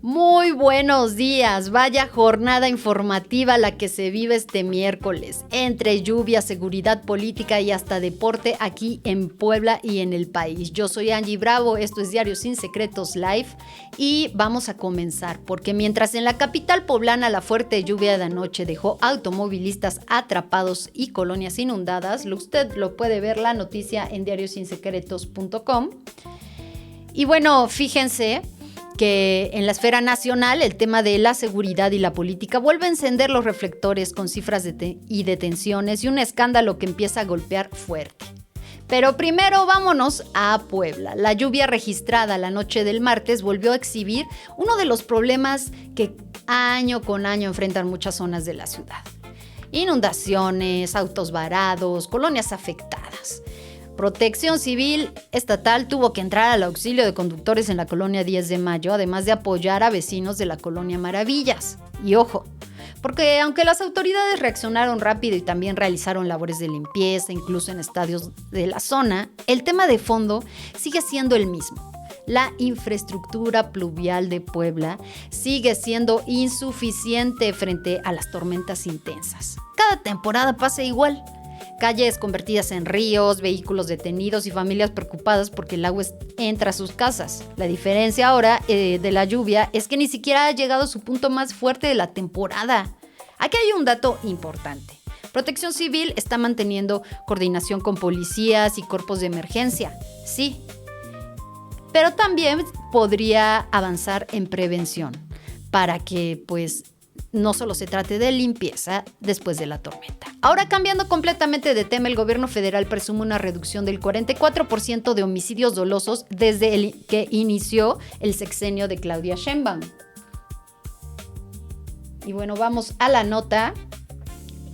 Muy buenos días, vaya jornada informativa la que se vive este miércoles, entre lluvia, seguridad política y hasta deporte aquí en Puebla y en el país. Yo soy Angie Bravo, esto es Diario Sin Secretos Live y vamos a comenzar porque mientras en la capital poblana la fuerte lluvia de anoche dejó automovilistas atrapados y colonias inundadas, usted lo puede ver la noticia en diariosinsecretos.com. Y bueno, fíjense que en la esfera nacional el tema de la seguridad y la política vuelve a encender los reflectores con cifras y detenciones y un escándalo que empieza a golpear fuerte. Pero primero vámonos a Puebla. La lluvia registrada la noche del martes volvió a exhibir uno de los problemas que año con año enfrentan muchas zonas de la ciudad. Inundaciones, autos varados, colonias afectadas. Protección Civil Estatal tuvo que entrar al auxilio de conductores en la colonia 10 de Mayo, además de apoyar a vecinos de la colonia Maravillas. Y ojo, porque aunque las autoridades reaccionaron rápido y también realizaron labores de limpieza, incluso en estadios de la zona, el tema de fondo sigue siendo el mismo. La infraestructura pluvial de Puebla sigue siendo insuficiente frente a las tormentas intensas. Cada temporada pasa igual. Calles convertidas en ríos, vehículos detenidos y familias preocupadas porque el agua entra a sus casas. La diferencia ahora de la lluvia es que ni siquiera ha llegado a su punto más fuerte de la temporada. Aquí hay un dato importante. Protección Civil está manteniendo coordinación con policías y cuerpos de emergencia, sí, pero también podría avanzar en prevención para que no solo se trate de limpieza después de la tormenta. Ahora, cambiando completamente de tema, el gobierno federal presume una reducción del 44% de homicidios dolosos desde que inició el sexenio de Claudia Sheinbaum. Y bueno, vamos a la nota.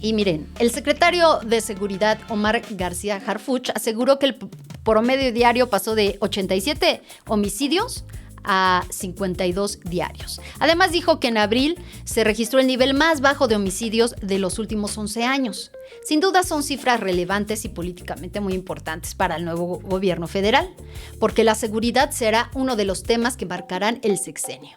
Y miren, el secretario de Seguridad, Omar García Harfuch, aseguró que el promedio diario pasó de 87 homicidios a 52 diarios. Además dijo que en abril se registró el nivel más bajo de homicidios de los últimos 11 años. Sin duda son cifras relevantes y políticamente muy importantes para el nuevo gobierno federal, porque la seguridad será uno de los temas que marcarán el sexenio.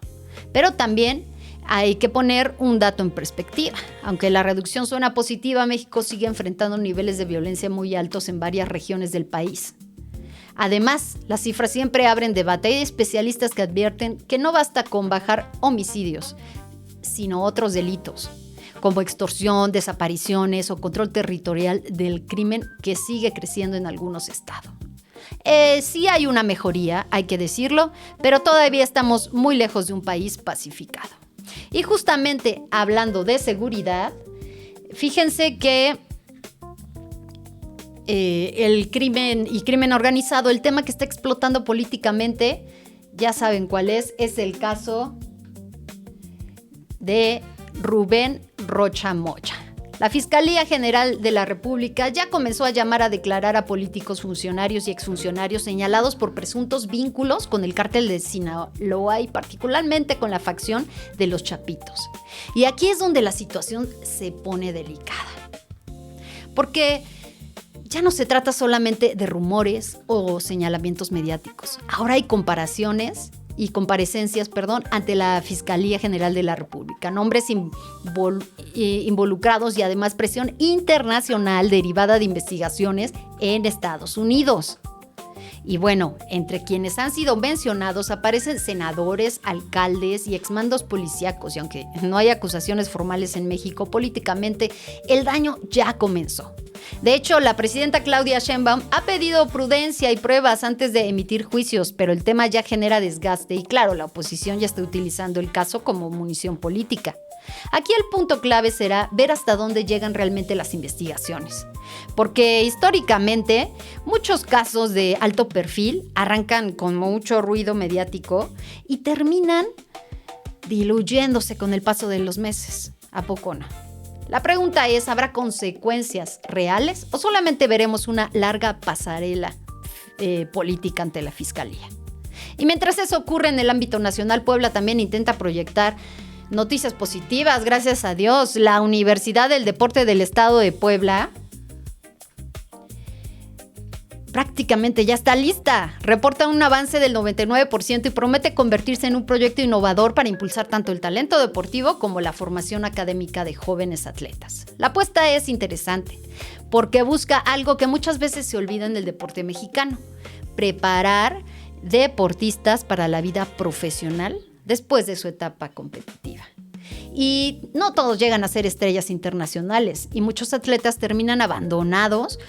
Pero también hay que poner un dato en perspectiva. Aunque la reducción suena positiva, México sigue enfrentando niveles de violencia muy altos en varias regiones del país. Además, las cifras siempre abren debate. Hay especialistas que advierten que no basta con bajar homicidios, sino otros delitos, como extorsión, desapariciones o control territorial del crimen que sigue creciendo en algunos estados. Sí hay una mejoría, hay que decirlo, pero todavía estamos muy lejos de un país pacificado. Y justamente hablando de seguridad, fíjense que el crimen y crimen organizado, el tema que está explotando políticamente, ya saben cuál es el caso de Rubén Rocha Moya. La Fiscalía General de la República ya comenzó a llamar a declarar a políticos, funcionarios y exfuncionarios señalados por presuntos vínculos con el cártel de Sinaloa y particularmente con la facción de los Chapitos. Y aquí es donde la situación se pone delicada, porque ya no se trata solamente de rumores o señalamientos mediáticos. Ahora hay comparecencias, ante la Fiscalía General de la República. Nombres involucrados y además presión internacional derivada de investigaciones en Estados Unidos. Y bueno, entre quienes han sido mencionados aparecen senadores, alcaldes y exmandos policíacos. Y aunque no hay acusaciones formales en México, políticamente el daño ya comenzó. De hecho, la presidenta Claudia Sheinbaum ha pedido prudencia y pruebas antes de emitir juicios, pero el tema ya genera desgaste y claro, la oposición ya está utilizando el caso como munición política. Aquí el punto clave será ver hasta dónde llegan realmente las investigaciones, porque históricamente muchos casos de alto perfil arrancan con mucho ruido mediático y terminan diluyéndose con el paso de los meses. ¿A poco no? La pregunta es, ¿habrá consecuencias reales o solamente veremos una larga pasarela política ante la Fiscalía? Y mientras eso ocurre en el ámbito nacional, Puebla también intenta proyectar noticias positivas, gracias a Dios. La Universidad del Deporte del Estado de Puebla prácticamente ya está lista. Reporta un avance del 99% y promete convertirse en un proyecto innovador para impulsar tanto el talento deportivo como la formación académica de jóvenes atletas. La apuesta es interesante porque busca algo que muchas veces se olvida en el deporte mexicano: preparar deportistas para la vida profesional después de su etapa competitiva. Y no todos llegan a ser estrellas internacionales y muchos atletas terminan abandonados.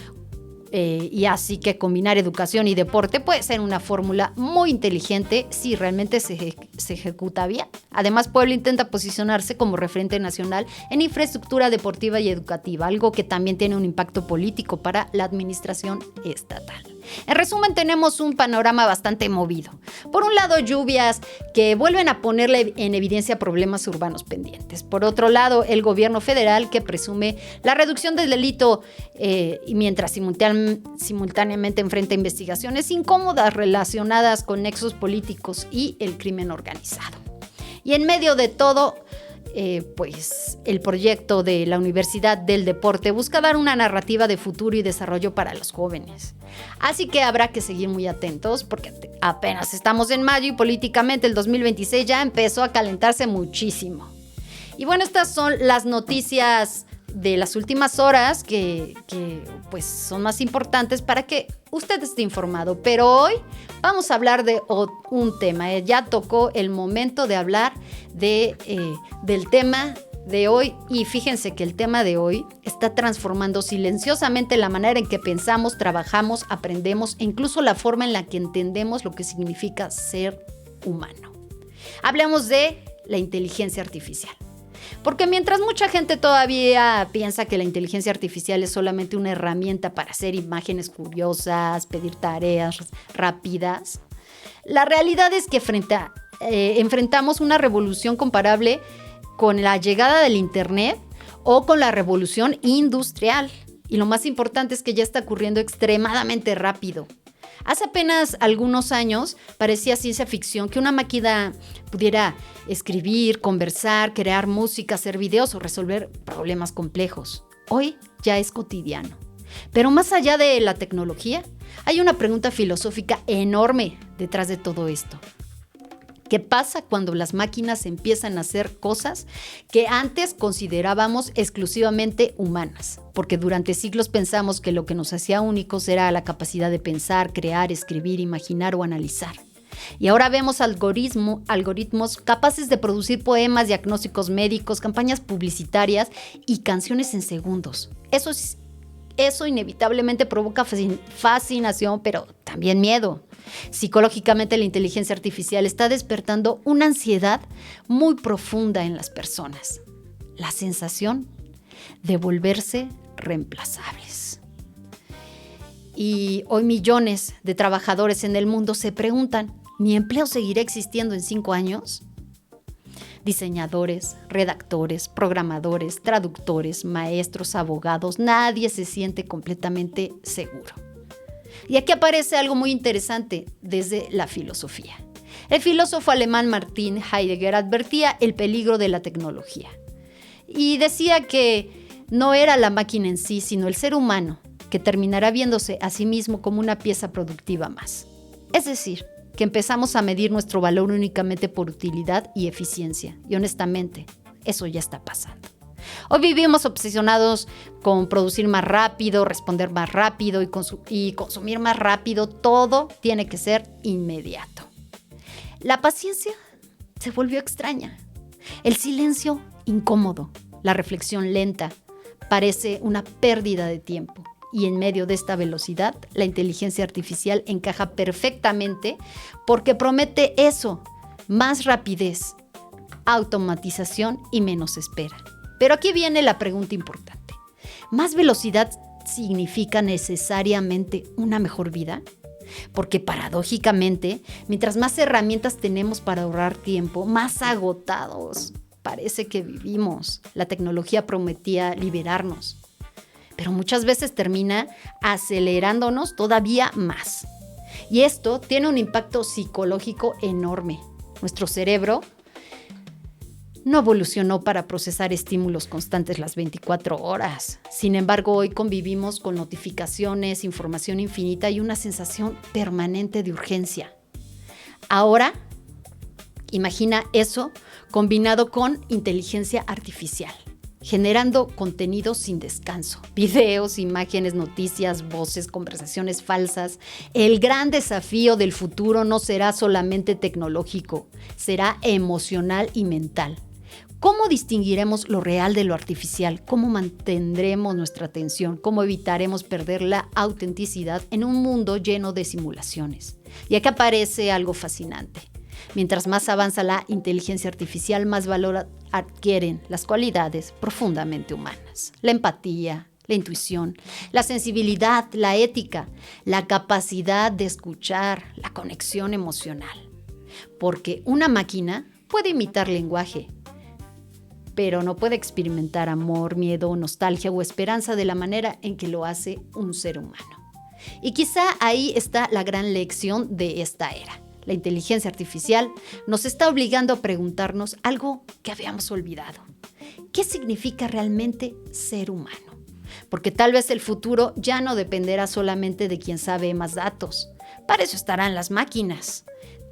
Y así que combinar educación y deporte puede ser una fórmula muy inteligente si realmente se ejecuta bien. Además, Puebla intenta posicionarse como referente nacional en infraestructura deportiva y educativa, algo que también tiene un impacto político para la administración estatal. En resumen, tenemos un panorama bastante movido. Por un lado, lluvias que vuelven a ponerle en evidencia problemas urbanos pendientes. Por otro lado, el gobierno federal que presume la reducción del delito y mientras simultáneamente enfrenta investigaciones incómodas relacionadas con nexos políticos y el crimen organizado. Y en medio de todo, pues el proyecto de la Universidad del Deporte busca dar una narrativa de futuro y desarrollo para los jóvenes. Así que habrá que seguir muy atentos porque apenas estamos en mayo y políticamente el 2026 ya empezó a calentarse muchísimo. Y bueno, estas son las noticias de las últimas horas que pues son más importantes para que usted esté informado. Pero hoy vamos a hablar de un tema. Ya tocó el momento de hablar del tema de hoy. Y fíjense que el tema de hoy está transformando silenciosamente la manera en que pensamos, trabajamos, aprendemos e incluso la forma en la que entendemos lo que significa ser humano. Hablemos de la inteligencia artificial. Porque mientras mucha gente todavía piensa que la inteligencia artificial es solamente una herramienta para hacer imágenes curiosas, pedir tareas rápidas, la realidad es que enfrentamos una revolución comparable con la llegada del Internet o con la revolución industrial. Y lo más importante es que ya está ocurriendo extremadamente rápido. Hace apenas algunos años parecía ciencia ficción que una máquina pudiera escribir, conversar, crear música, hacer videos o resolver problemas complejos. Hoy ya es cotidiano. Pero más allá de la tecnología, hay una pregunta filosófica enorme detrás de todo esto. ¿Qué pasa cuando las máquinas empiezan a hacer cosas que antes considerábamos exclusivamente humanas? Porque durante siglos pensamos que lo que nos hacía únicos era la capacidad de pensar, crear, escribir, imaginar o analizar. Y ahora vemos algoritmos capaces de producir poemas, diagnósticos médicos, campañas publicitarias y canciones en segundos. Eso inevitablemente provoca fascinación, pero también miedo. Psicológicamente, la inteligencia artificial está despertando una ansiedad muy profunda en las personas. La sensación de volverse reemplazables. Y hoy millones de trabajadores en el mundo se preguntan, ¿mi empleo seguirá existiendo en 5 años? Diseñadores, redactores, programadores, traductores, maestros, abogados, nadie se siente completamente seguro. Y aquí aparece algo muy interesante desde la filosofía. El filósofo alemán Martin Heidegger advertía el peligro de la tecnología y decía que no era la máquina en sí, sino el ser humano que terminará viéndose a sí mismo como una pieza productiva más. Es decir, que empezamos a medir nuestro valor únicamente por utilidad y eficiencia. Y honestamente, eso ya está pasando. Hoy vivimos obsesionados con producir más rápido, responder más rápido y consumir más rápido. Todo tiene que ser inmediato. La paciencia se volvió extraña. El silencio incómodo. La reflexión lenta parece una pérdida de tiempo. Y en medio de esta velocidad, la inteligencia artificial encaja perfectamente porque promete eso, más rapidez, automatización y menos espera. Pero aquí viene la pregunta importante. ¿Más velocidad significa necesariamente una mejor vida? Porque paradójicamente, mientras más herramientas tenemos para ahorrar tiempo, más agotados parece que vivimos. La tecnología prometía liberarnos, pero muchas veces termina acelerándonos todavía más. Y esto tiene un impacto psicológico enorme. Nuestro cerebro no evolucionó para procesar estímulos constantes las 24 horas. Sin embargo, hoy convivimos con notificaciones, información infinita y una sensación permanente de urgencia. Ahora, imagina eso combinado con inteligencia artificial, generando contenido sin descanso, videos, imágenes, noticias, voces, conversaciones falsas. El gran desafío del futuro no será solamente tecnológico, será emocional y mental. ¿Cómo distinguiremos lo real de lo artificial? ¿Cómo mantendremos nuestra atención? ¿Cómo evitaremos perder la autenticidad en un mundo lleno de simulaciones? Y aquí aparece algo fascinante. Mientras más avanza la inteligencia artificial, más valor adquieren las cualidades profundamente humanas. La empatía, la intuición, la sensibilidad, la ética, la capacidad de escuchar, la conexión emocional. Porque una máquina puede imitar lenguaje, pero no puede experimentar amor, miedo, nostalgia o esperanza de la manera en que lo hace un ser humano. Y quizá ahí está la gran lección de esta era. La inteligencia artificial nos está obligando a preguntarnos algo que habíamos olvidado. ¿Qué significa realmente ser humano? Porque tal vez el futuro ya no dependerá solamente de quien sabe más datos. Para eso estarán las máquinas.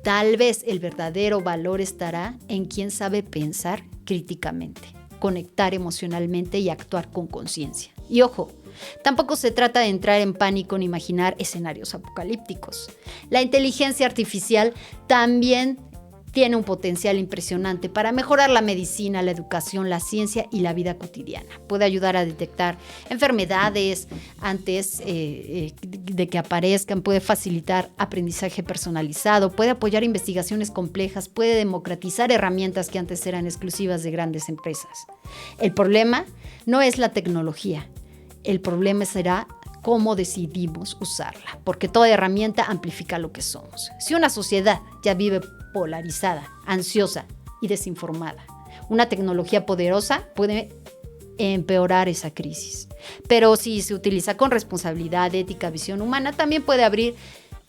Tal vez el verdadero valor estará en quien sabe pensar críticamente, conectar emocionalmente y actuar con conciencia. Y ojo, tampoco se trata de entrar en pánico ni imaginar escenarios apocalípticos. La inteligencia artificial también tiene un potencial impresionante para mejorar la medicina, la educación, la ciencia y la vida cotidiana. Puede ayudar a detectar enfermedades antes de que aparezcan, puede facilitar aprendizaje personalizado, puede apoyar investigaciones complejas, puede democratizar herramientas que antes eran exclusivas de grandes empresas. El problema no es la tecnología, el problema será cómo decidimos usarla, porque toda herramienta amplifica lo que somos. Si una sociedad ya vive polarizada, ansiosa y desinformada, una tecnología poderosa puede empeorar esa crisis. Pero si se utiliza con responsabilidad, ética, visión humana, también puede abrir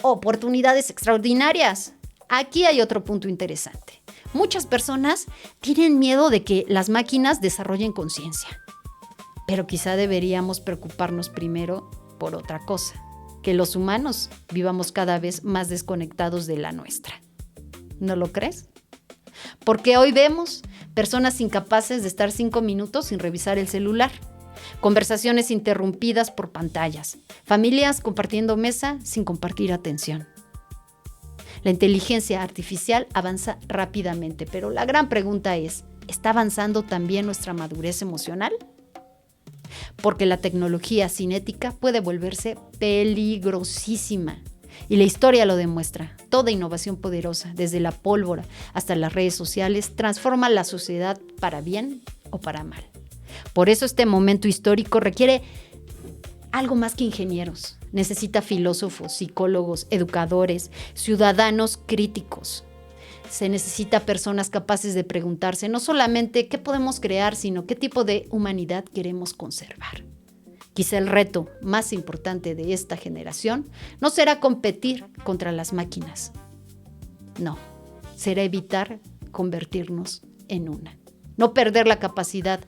oportunidades extraordinarias. Aquí hay otro punto interesante. Muchas personas tienen miedo de que las máquinas desarrollen conciencia, pero quizá deberíamos preocuparnos primero por otra cosa, que los humanos vivamos cada vez más desconectados de la nuestra. ¿No lo crees? Porque hoy vemos personas incapaces de estar 5 minutos sin revisar el celular, conversaciones interrumpidas por pantallas, familias compartiendo mesa sin compartir atención. La inteligencia artificial avanza rápidamente, pero la gran pregunta es, ¿está avanzando también nuestra madurez emocional? Porque la tecnología sin ética puede volverse peligrosísima. Y la historia lo demuestra. Toda innovación poderosa, desde la pólvora hasta las redes sociales, transforma la sociedad para bien o para mal. Por eso este momento histórico requiere algo más que ingenieros. Necesita filósofos, psicólogos, educadores, ciudadanos críticos. Se necesita personas capaces de preguntarse no solamente qué podemos crear, sino qué tipo de humanidad queremos conservar. Quizá el reto más importante de esta generación no será competir contra las máquinas. No, será evitar convertirnos en una. No perder la capacidad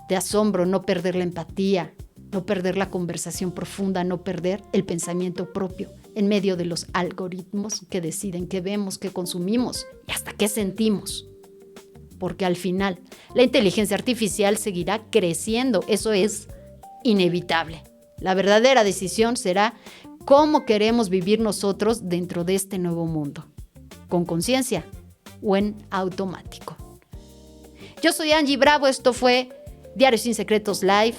de asombro, no perder la empatía, no perder la conversación profunda, no perder el pensamiento propio en medio de los algoritmos que deciden qué vemos, qué consumimos y hasta qué sentimos. Porque al final, la inteligencia artificial seguirá creciendo. Eso es inevitable. La verdadera decisión será cómo queremos vivir nosotros dentro de este nuevo mundo, con conciencia o en automático. Yo soy Angie Bravo, esto fue Diario Sin Secretos Live.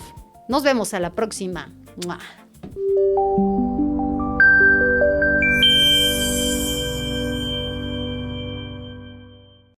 Nos vemos a la próxima. ¡Mua!